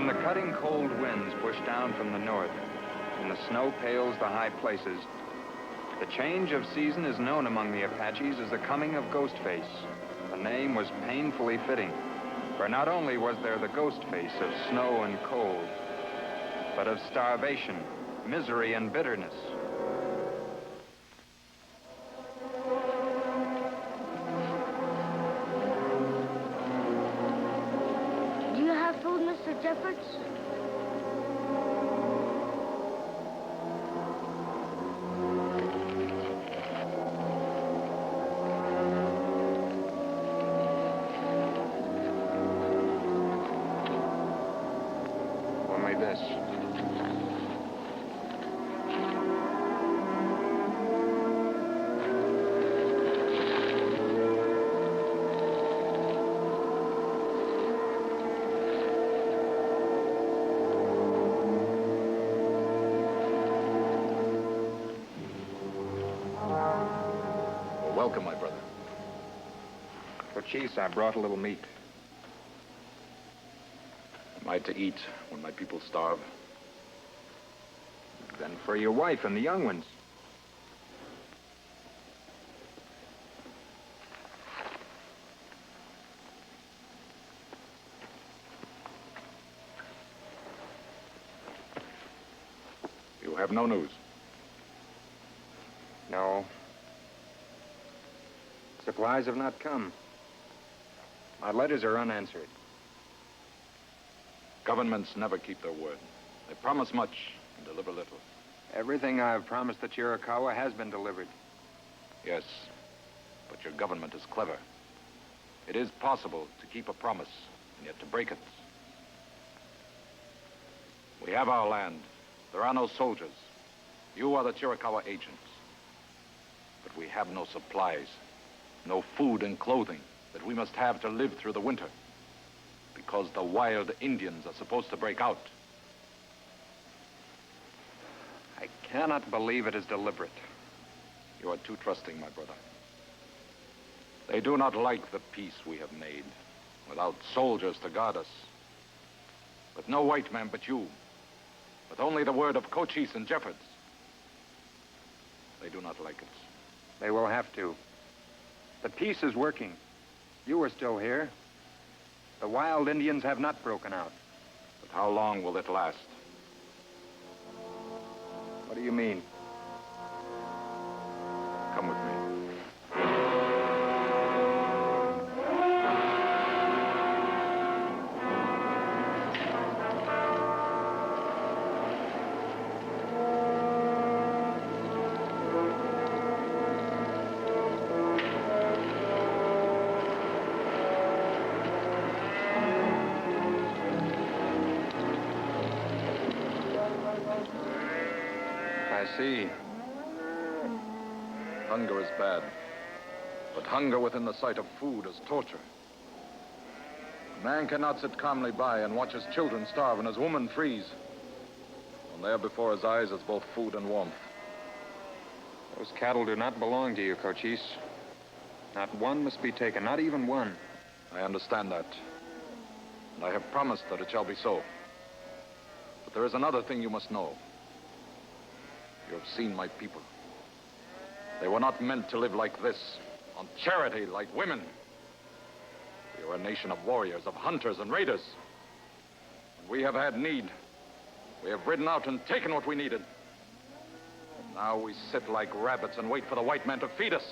When the cutting cold winds push down from the north and the snow pales the high places, the change of season is known among the Apaches as the coming of Ghostface. The name was painfully fitting, for not only was there the Ghostface of snow and cold, but of starvation, misery, and bitterness. Do you have food, Mr. Jeffords? Only this. Welcome, my brother. Cochise, I brought a little meat. Am I to eat when my people starve? Then for your wife and the young ones. You have no news. No. Supplies have not come. My letters are unanswered. Governments never keep their word. They promise much and deliver little. Everything I've promised the Chiricahua has been delivered. Yes, but your government is clever. It is possible to keep a promise and yet to break it. We have our land. There are no soldiers. You are the Chiricahua agents. But we have no supplies, no food and clothing that we must have to live through the winter. Because the wild Indians are supposed to break out. I cannot believe it is deliberate. You are too trusting, my brother. They do not like the peace we have made, without soldiers to guard us. With no white man but you, with only the word of Cochise and Jeffords. They do not like it. They will have to. The peace is working. You are still here. The wild Indians have not broken out. But how long will it last? What do you mean? Come with me. I see. Hunger is bad, but hunger within the sight of food is torture. A man cannot sit calmly by and watch his children starve and his woman freeze, when there before his eyes is both food and warmth. Those cattle do not belong to you, Cochise. Not one must be taken, not even one. I understand that, and I have promised that it shall be so. But there is another thing you must know. You have seen my people. They were not meant to live like this, on charity, like women. We are a nation of warriors, of hunters and raiders. When we have had need, we have ridden out and taken what we needed. And now we sit like rabbits and wait for the white man to feed us.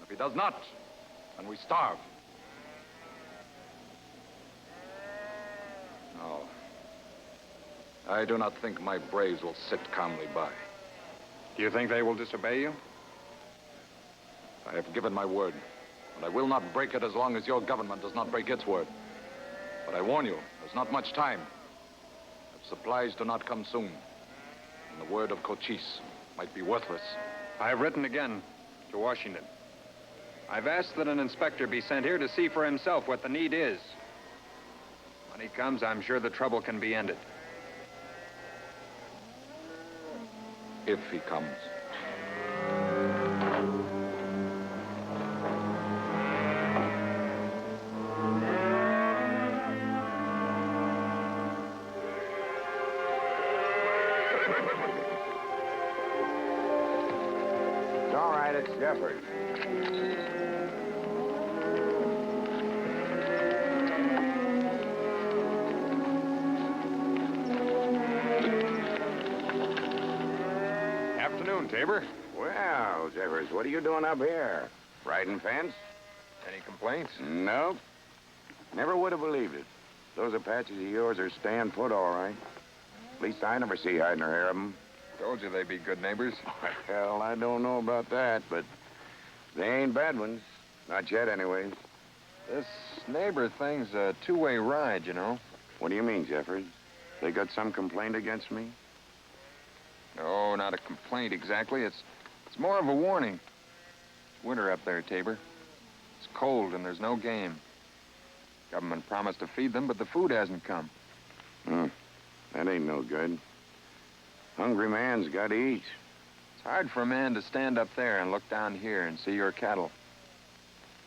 If he does not, then we starve. No. I do not think my braves will sit calmly by. Do you think they will disobey you? I have given my word, and I will not break it as long as your government does not break its word. But I warn you, there's not much time. If supplies do not come soon, then the word of Cochise might be worthless. I have written again to Washington. I've asked that an inspector be sent here to see for himself what the need is. When he comes, I'm sure the trouble can be ended. If he comes. it's Jeffers. Afternoon, Tabor. Well, Jeffers, what are you doing up here? Riding fence? Any complaints? Nope. Never would have believed it. Those Apaches of yours are staying put all right. At least I never see hide nor hair of them. Told you they'd be good neighbors. Well, I don't know about that, but they ain't bad ones. Not yet, anyways. This neighbor thing's a two-way ride, you know. What do you mean, Jeffers? They got some complaint against me? No, not a complaint exactly. It's more of a warning. It's winter up there, Tabor. It's cold and there's no game. Government promised to feed them, but the food hasn't come. That ain't no good. Hungry man's got to eat. It's hard for a man to stand up there and look down here and see your cattle.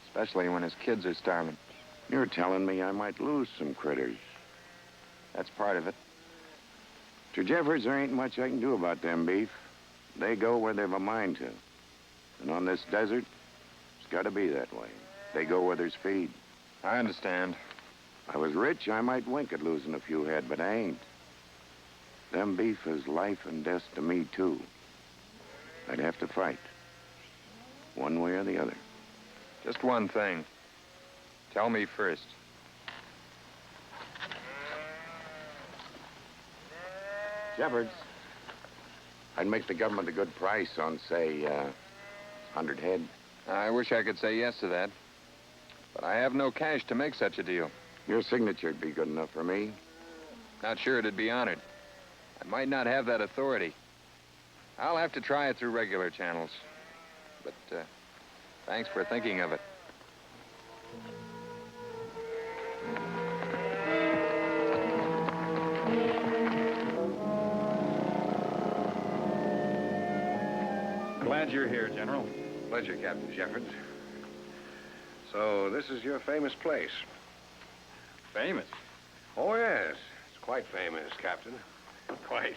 Especially when his kids are starving. You're telling me I might lose some critters. That's part of it. To Jeffers, there ain't much I can do about them beef. They go where they've a mind to. And on this desert, it's got to be that way. They go where there's feed. I understand. If I was rich, I might wink at losing a few head, but I ain't. Them beef is life and death to me, too. I'd have to fight. One way or the other. Just one thing. Tell me first. Jeffords, I'd make the government a good price on, say, 100 head. I wish I could say yes to that. But I have no cash to make such a deal. Your signature'd be good enough for me. Not sure it'd be honored. I might not have that authority. I'll have to try it through regular channels. But, thanks for thinking of it. Glad you're here, General. Pleasure, Captain Jeffords. So, this is your famous place? Famous. Oh, yes. It's quite famous, Captain. Quite.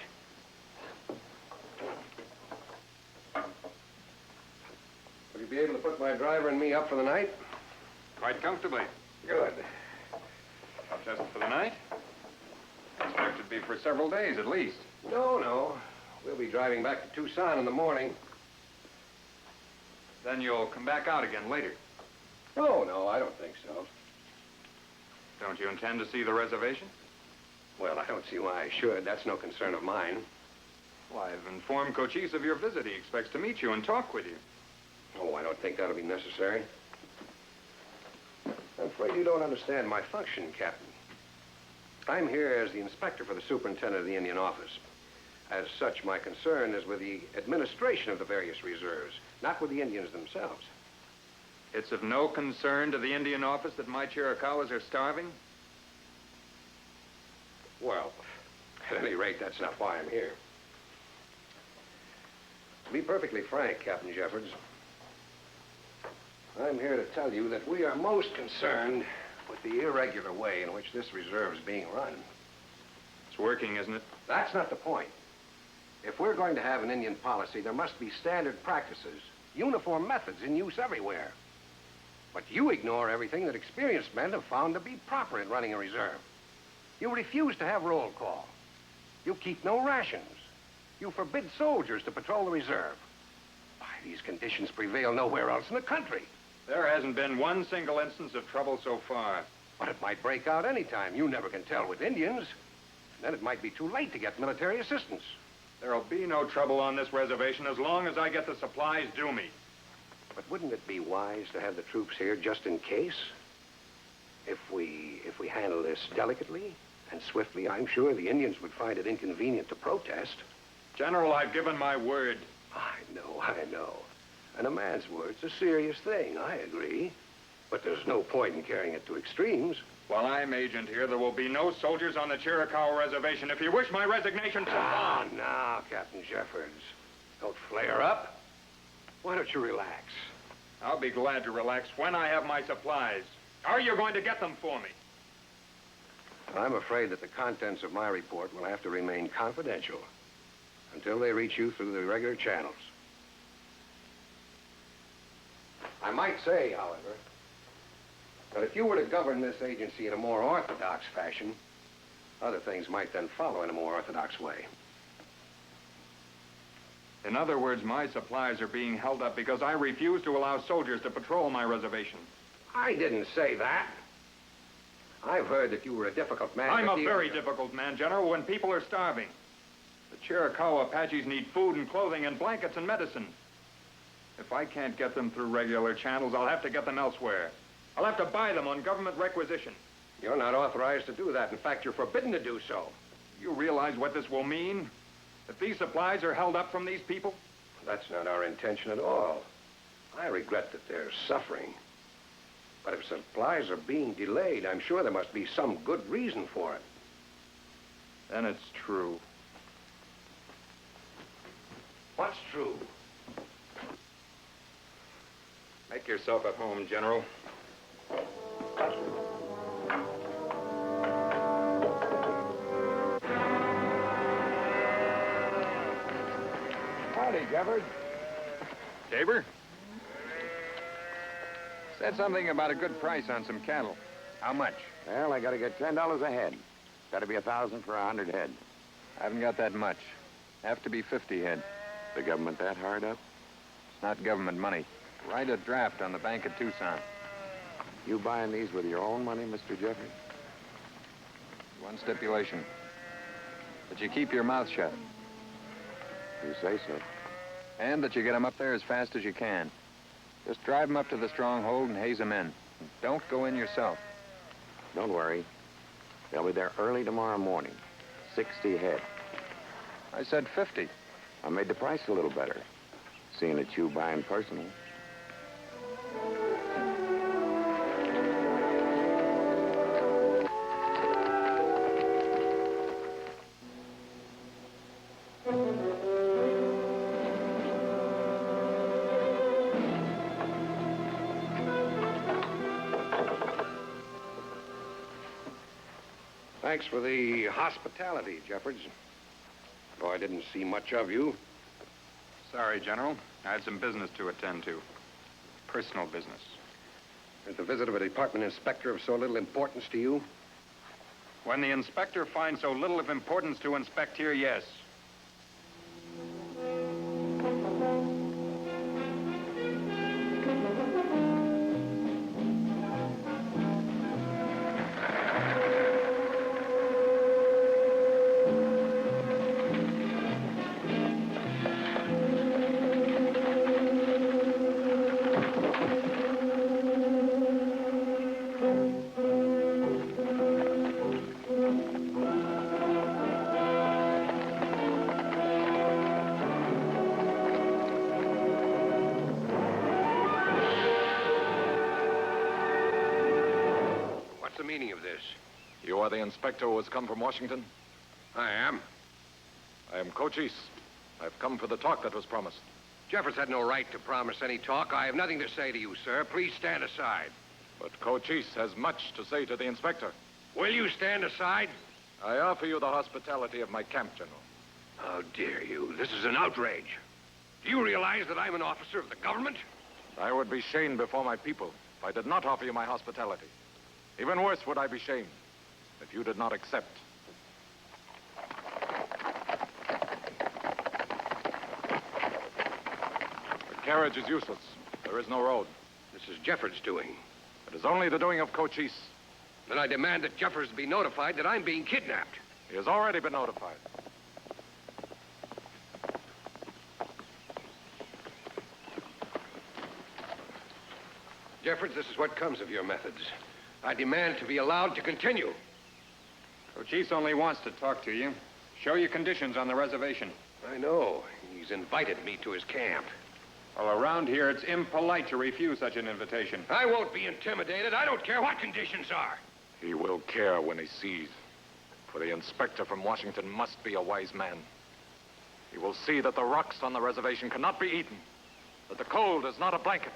Will you be able to put my driver and me up for the night? Quite comfortably. Good. Just for the night? I expect it'd be for several days at least. No. We'll be driving back to Tucson in the morning. Then you'll come back out again later. No, I don't think so. Don't you intend to see the reservation? Well, I don't see why I should. That's no concern of mine. Well, I've informed Cochise of your visit. He expects to meet you and talk with you. Oh, I don't think that'll be necessary. I'm afraid you don't understand my function, Captain. I'm here as the inspector for the superintendent of the Indian office. As such, my concern is with the administration of the various reserves, not with the Indians themselves. It's of no concern to the Indian office that my Chiricahuas are starving? Well, at any rate, that's not why I'm here. To be perfectly frank, Captain Jeffords, I'm here to tell you that we are most concerned with the irregular way in which this reserve is being run. It's working, isn't it? That's not the point. If we're going to have an Indian policy, there must be standard practices, uniform methods in use everywhere. But you ignore everything that experienced men have found to be proper in running a reserve. You refuse to have roll call. You keep no rations. You forbid soldiers to patrol the reserve. Why, these conditions prevail nowhere else in the country. There hasn't been one single instance of trouble so far. But it might break out any time. You never can tell with Indians. And then it might be too late to get military assistance. There'll be no trouble on this reservation as long as I get the supplies due me. But wouldn't it be wise to have the troops here just in case? If we handle this delicately and swiftly, I'm sure the Indians would find it inconvenient to protest. General, I've given my word. I know. And a man's word's a serious thing, I agree. But there's no point in carrying it to extremes. While I'm agent here, there will be no soldiers on the Chiricahua reservation. If you wish my resignation, so on. Now, Captain Jeffords, don't flare up. Why don't you relax? I'll be glad to relax when I have my supplies. Are you going to get them for me? I'm afraid that the contents of my report will have to remain confidential until they reach you through the regular channels. I might say, however, that if you were to govern this agency in a more orthodox fashion, other things might then follow in a more orthodox way. In other words, my supplies are being held up because I refuse to allow soldiers to patrol my reservation. I didn't say that. I've heard that you were a difficult man. I'm a very difficult man, General, when people are starving. The Chiricahua Apaches need food and clothing and blankets and medicine. If I can't get them through regular channels, I'll have to get them elsewhere. I'll have to buy them on government requisition. You're not authorized to do that. In fact, you're forbidden to do so. You realize what this will mean? If these supplies are held up from these people? That's not our intention at all. I regret that they're suffering. But if supplies are being delayed, I'm sure there must be some good reason for it. Then it's true. What's true? Make yourself at home, General. Howdy, Jeffers. Tabor? Said something about a good price on some cattle. How much? Well, I gotta get $10 a head. Gotta be 1,000 for 100 head. I haven't got that much. Have to be 50 head. The government that hard up? It's not government money. Write a draft on the Bank of Tucson. You buying these with your own money, Mr. Jeffrey? One stipulation. That you keep your mouth shut. You say so. And that you get them up there as fast as you can. Just drive them up to the stronghold and haze them in. And don't go in yourself. Don't worry. They'll be there early tomorrow morning. 60 head. I said 50. I made the price a little better, seeing that you buying personal. Thanks for the hospitality, Jeffords. Though I didn't see much of you. Sorry, General. I had some business to attend to. Personal business. Is the visit of a department inspector of so little importance to you? When the inspector finds so little of importance to inspect here, yes. You are the inspector who has come from Washington? I am. I am Cochise. I've come for the talk that was promised. Jeffers had no right to promise any talk. I have nothing to say to you, sir. Please stand aside. But Cochise has much to say to the inspector. Will you stand aside? I offer you the hospitality of my camp, General. How dare you? This is an outrage. Do you realize that I'm an officer of the government? I would be shamed before my people if I did not offer you my hospitality. Even worse would I be shamed if you did not accept. The carriage is useless. There is no road. This is Jeffers' doing. It is only the doing of Cochise. Then I demand that Jeffers be notified that I'm being kidnapped. He has already been notified. Jeffers, this is what comes of your methods. I demand to be allowed to continue. Cochise only wants to talk to you. Show you conditions on the reservation. I know. He's invited me to his camp. Well, around here, it's impolite to refuse such an invitation. I won't be intimidated. I don't care what conditions are. He will care when he sees. For the inspector from Washington must be a wise man. He will see that the rocks on the reservation cannot be eaten, that the cold is not a blanket.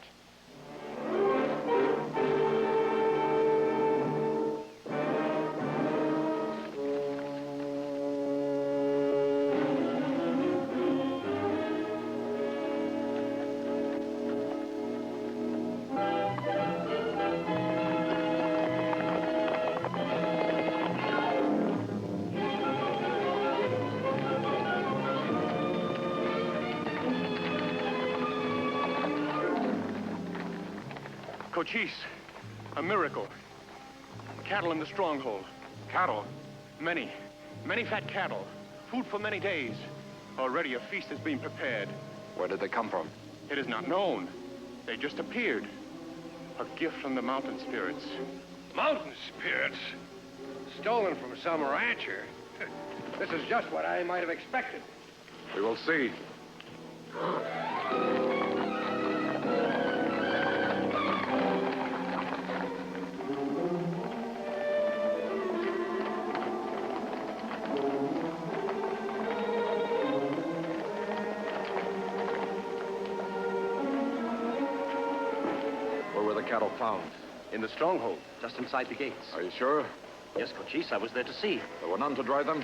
Cochise, a miracle. Cattle in the stronghold. Cattle? Many fat cattle. Food for many days. Already a feast has been prepared. Where did they come from? It is not known. They just appeared. A gift from the mountain spirits. Mountain spirits? Stolen from some rancher? This is just what I might have expected. We will see. Where were the cattle found? In the stronghold, just inside the gates. Are you sure? Yes, Cochise, I was there to see. There were none to drive them?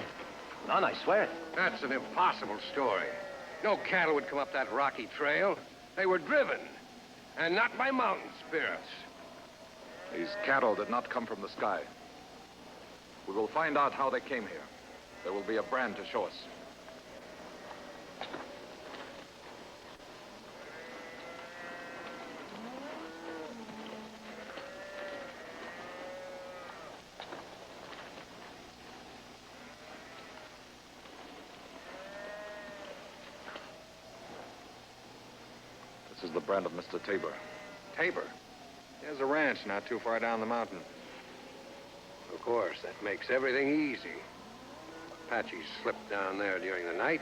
None, I swear it. That's an impossible story. No cattle would come up that rocky trail. They were driven, and not by mountain spirits. These cattle did not come from the sky. We will find out how they came here. There will be a brand to show us. This is the brand of Mr. Tabor. Tabor? There's a ranch not too far down the mountain. Of course, that makes everything easy. Apaches slip down there during the night,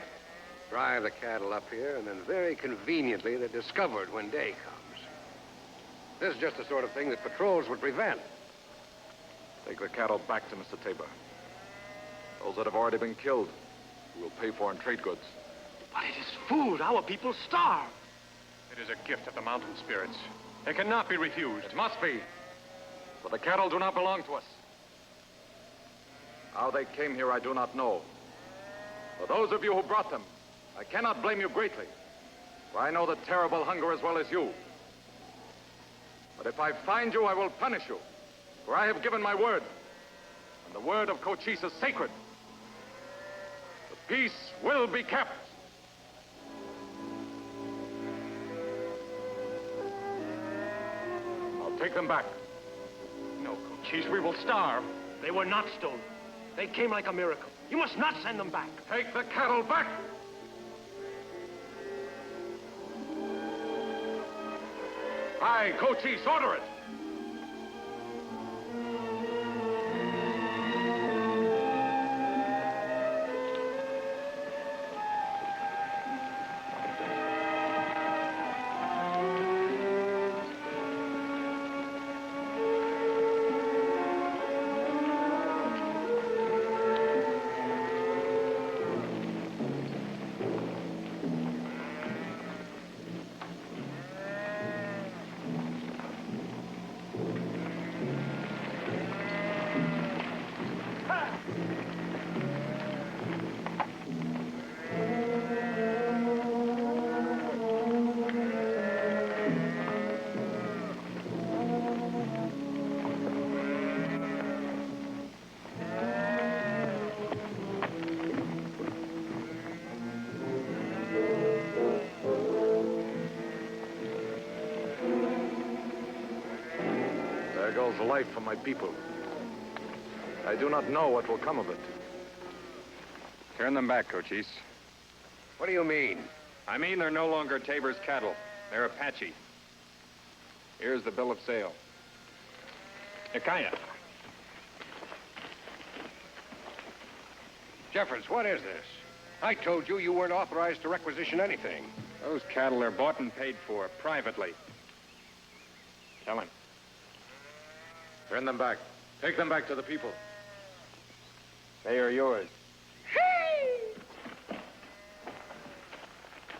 drive the cattle up here, and then very conveniently they're discovered when day comes. This is just the sort of thing that patrols would prevent. Take the cattle back to Mr. Tabor. Those that have already been killed, we will pay for in trade goods. But it is food. Our people starve. It is a gift of the mountain spirits. It cannot be refused. It must be. For the cattle do not belong to us. How they came here, I do not know. For those of you who brought them, I cannot blame you greatly. For I know the terrible hunger as well as you. But if I find you, I will punish you. For I have given my word. And the word of Cochise is sacred. The peace will be kept. Take them back. No, Cochise, we will starve. They were not stolen. They came like a miracle. You must not send them back. Take the cattle back! Aye, Cochise, order it! There goes life for my people. I do not know what will come of it. Turn them back, Cochise. What do you mean? I mean they're no longer Tabor's cattle. They're Apache. Here's the bill of sale. Nikaya. Jeffers, what is this? I told you you weren't authorized to requisition anything. Those cattle are bought and paid for privately. Tell him. Turn them back. Take them back to the people. They are yours.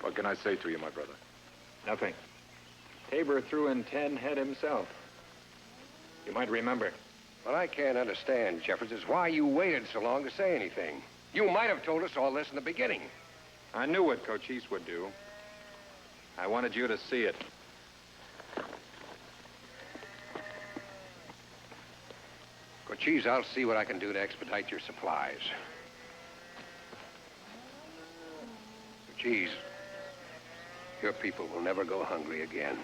What can I say to you, my brother? Nothing. Tabor threw in 10 head himself. You might remember. What I can't understand, Jeffers, is why you waited so long to say anything. You might have told us all this in the beginning. I knew what Cochise would do. I wanted you to see it. Cochise, I'll see what I can do to expedite your supplies. Cochise, your people will never go hungry again.